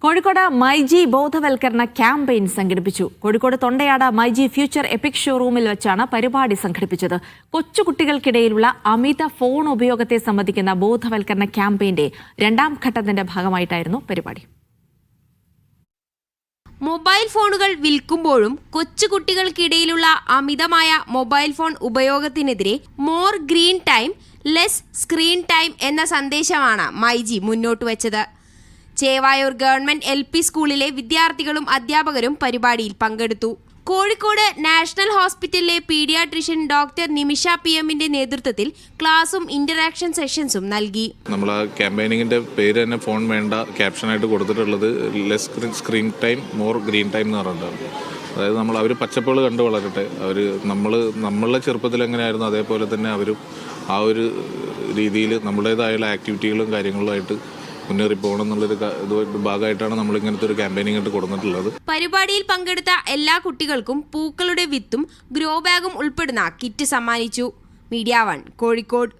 കോഴിക്കോട് മൈജി ബോധവൽക്കരണ ക്യാമ്പയിൻ സംഘടിപ്പിച്ചു. Kozhikode Thondayad myG future EPIC ഷോറൂമിൽ വെച്ചാണ് പരിപാടി സംഘടിപ്പിച്ചത്. കൊച്ചുകുട്ടികൾക്കിടയിലുള്ള അമിത ഫോൺ ഉപയോഗത്തെ സംബന്ധിക്കുന്ന ബോധവൽക്കരണ ക്യാമ്പയിന്റെ രണ്ടാം ഘട്ടത്തിന്റെ ഭാഗമായിട്ടായിരുന്നു പരിപാടി. മൊബൈൽ ഫോണുകൾ വിൽക്കുമ്പോഴും കൊച്ചുകുട്ടികൾക്കിടയിലുള്ള അമിതമായ മൊബൈൽ ഫോൺ ഉപയോഗത്തിനെതിരെ more green time less screen time എന്ന സന്ദേശമാണ് മൈജി മുന്നോട്ട് വെച്ചത്. ചേവായൂർ ഗവൺമെന്റ് LP സ്കൂളിലെ വിദ്യാർത്ഥികളും അധ്യാപകരും പരിപാടിയിൽ പങ്കെടുത്തു. കോഴിക്കോട് നാഷണൽ ഹോസ്പിറ്റലിലെ പീഡിയാട്രിഷ്യൻ ഡോക്ടർ നിമിഷ PM-ന്റെ നേതൃത്വത്തിൽ ക്ലാസും ഇന്ററാക്ഷൻ സെഷൻസും നൽകി. നമ്മൾ ആ ക്യാമ്പയിനിങ്ങിന്റെ പേര് തന്നെ ഫോൺ വേണ്ട ക്യാപ്ഷനായിട്ട് കൊടുത്തിട്ടുള്ളത് less screen time more green time എന്ന് പറഞ്ഞിട്ടാണ്. അതായത് അവർ പച്ചപ്പുകൾ കണ്ട് വളരട്ടെ. നമ്മളുടെ ചെറുപ്പത്തിൽ എങ്ങനെയായിരുന്നു അതേപോലെ തന്നെ അവരും ആ ഒരു രീതിയിൽ നമ്മുടേതായുള്ള ആക്ടിവിറ്റികളും കാര്യങ്ങളുമായിട്ട് മുന്നേറി പോകണം എന്നുള്ളൊരു ഭാഗമായിട്ടാണ് നമ്മൾ ഇങ്ങനത്തെ ഒരു ക്യാമ്പയിനിങ് ആയിട്ട് കൊടുത്തിട്ടുള്ളത്. പരിപാടിയിൽ പങ്കെടുത്ത എല്ലാ കുട്ടികൾക്കും പൂക്കളുടെ വിത്തും ഗ്രോ ബാഗും ഉൾപ്പെടുന്ന കിറ്റ് സമ്മാനിച്ചു. മീഡിയ 1 കോഴിക്കോട്.